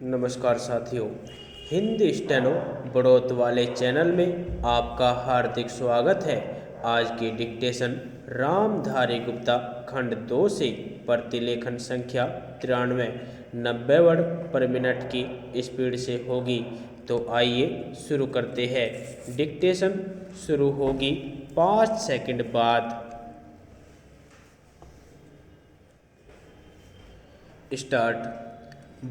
नमस्कार साथियों, हिंदी स्टेनो बढ़ोत वाले चैनल में आपका हार्दिक स्वागत है। आज की डिक्टेशन रामधारी गुप्ता खंड 2 से प्रतिलेखन संख्या 93 90 वर्ड पर मिनट की स्पीड से होगी। तो आइए शुरू करते हैं। डिक्टेशन शुरू होगी 5 सेकंड बाद। स्टार्ट।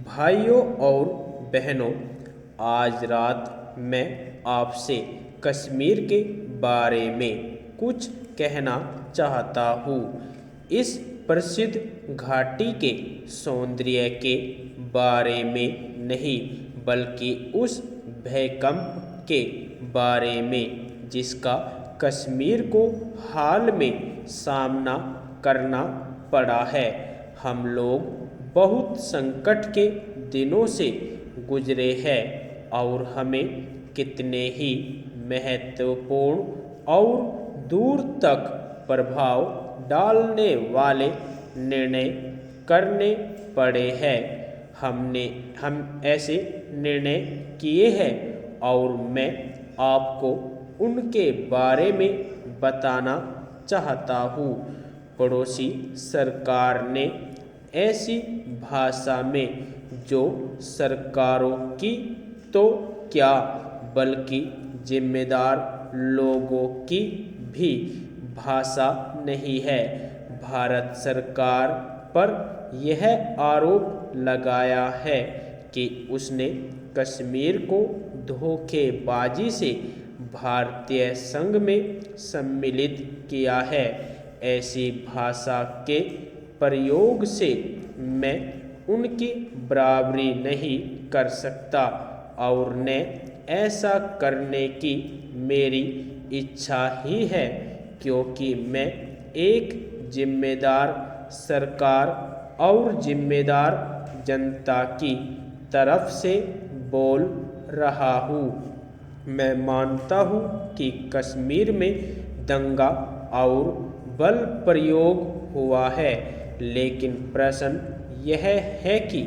भाइयों और बहनों, आज रात मैं आपसे कश्मीर के बारे में कुछ कहना चाहता हूँ। इस प्रसिद्ध घाटी के सौंदर्य के बारे में नहीं, बल्कि उस भूकंप के बारे में जिसका कश्मीर को हाल में सामना करना पड़ा है। हम लोग बहुत संकट के दिनों से गुजरे हैं और हमें कितने ही महत्वपूर्ण और दूर तक प्रभाव डालने वाले निर्णय करने पड़े हैं। हम ऐसे निर्णय किए हैं और मैं आपको उनके बारे में बताना चाहता हूँ। पड़ोसी सरकार ने ऐसी भाषा में जो सरकारों की तो क्या बल्कि जिम्मेदार लोगों की भी भाषा नहीं है, भारत सरकार पर यह आरोप लगाया है कि उसने कश्मीर को धोखेबाजी से भारतीय संघ में सम्मिलित किया है। ऐसी भाषा के प्रयोग से मैं उनकी बराबरी नहीं कर सकता और न ऐसा करने की मेरी इच्छा ही है, क्योंकि मैं एक जिम्मेदार सरकार और जिम्मेदार जनता की तरफ से बोल रहा हूँ। मैं मानता हूँ कि कश्मीर में दंगा और बल प्रयोग हुआ है, लेकिन प्रश्न यह है कि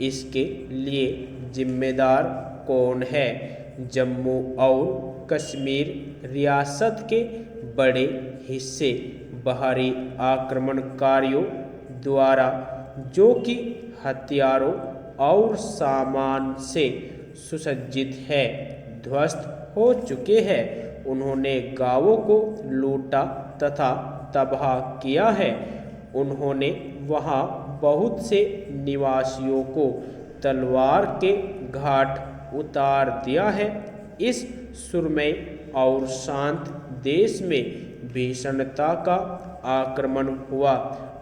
इसके लिए जिम्मेदार कौन है। जम्मू और कश्मीर रियासत के बड़े हिस्से बाहरी आक्रमणकारियों द्वारा, जो कि हथियारों और सामान से सुसज्जित है, ध्वस्त हो चुके हैं। उन्होंने गांवों को लूटा तथा तबाह किया है। उन्होंने वहां बहुत से निवासियों को तलवार के घाट उतार दिया है। इस सुरमय और शांत देश में भीषणता का आक्रमण हुआ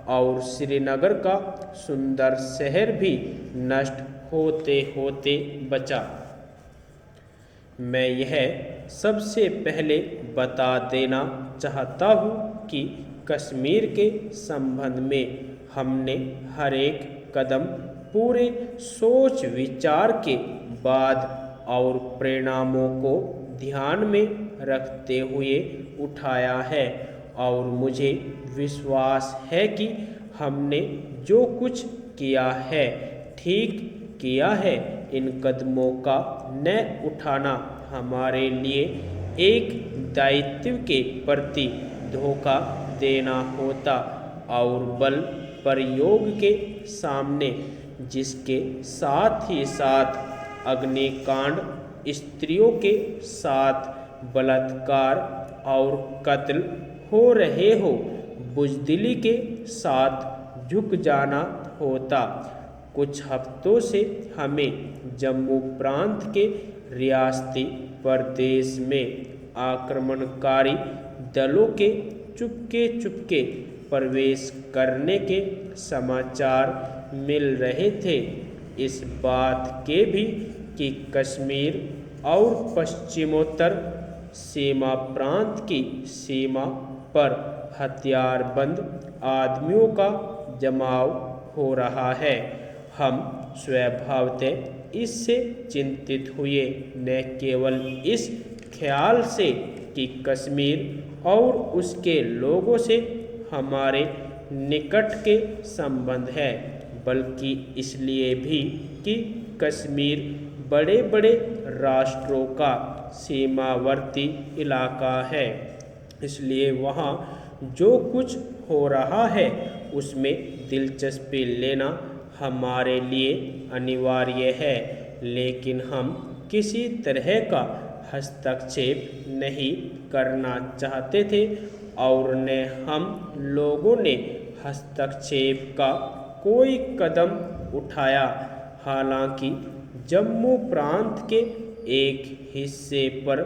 और श्रीनगर का सुंदर शहर भी नष्ट होते होते बचा। मैं यह सबसे पहले बता देना चाहता हूँ कि कश्मीर के संबंध में हमने हर एक कदम पूरे सोच विचार के बाद और परिणामों को ध्यान में रखते हुए उठाया है, और मुझे विश्वास है कि हमने जो कुछ किया है ठीक किया है। इन कदमों का न उठाना हमारे लिए एक दायित्व के प्रति धोखा देना होता और बल प्रयोग के सामने, जिसके साथ ही साथ अग्निकांड, स्त्रियों के साथ बलात्कार और कत्ल हो रहे हो, बुज़दिली के साथ झुक जाना होता। कुछ हफ्तों से हमें जम्मू प्रांत के रियासती प्रदेश में आक्रमणकारी दलों के चुपके प्रवेश करने के समाचार मिल रहे थे। इस बात के भी कि कश्मीर और पश्चिमोत्तर सीमा प्रांत की सीमा पर हथियारबंद आदमियों का जमाव हो रहा है। हम स्वभावतः इससे चिंतित हुए, न केवल इस ख्याल से कि कश्मीर और उसके लोगों से हमारे निकट के संबंध है, बल्कि इसलिए भी कि कश्मीर बड़े बड़े राष्ट्रों का सीमावर्ती इलाका है। इसलिए वहाँ जो कुछ हो रहा है उसमें दिलचस्पी लेना हमारे लिए अनिवार्य है, लेकिन हम किसी तरह का हस्तक्षेप नहीं करना चाहते थे और न हम लोगों ने हस्तक्षेप का कोई कदम उठाया। हालांकि जम्मू प्रांत के एक हिस्से पर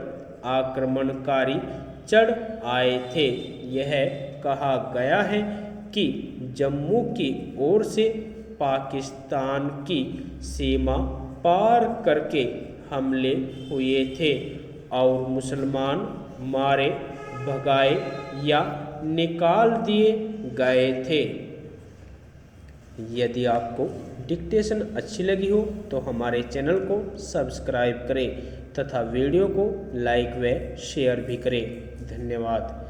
आक्रमणकारी चढ़ आए थे। यह कहा गया है कि जम्मू की ओर से पाकिस्तान की सीमा पार करके हमले हुए थे और मुसलमान मारे भगाए या निकाल दिए गए थे। यदि आपको डिक्टेशन अच्छी लगी हो तो हमारे चैनल को सब्सक्राइब करें तथा वीडियो को लाइक व शेयर भी करें। धन्यवाद।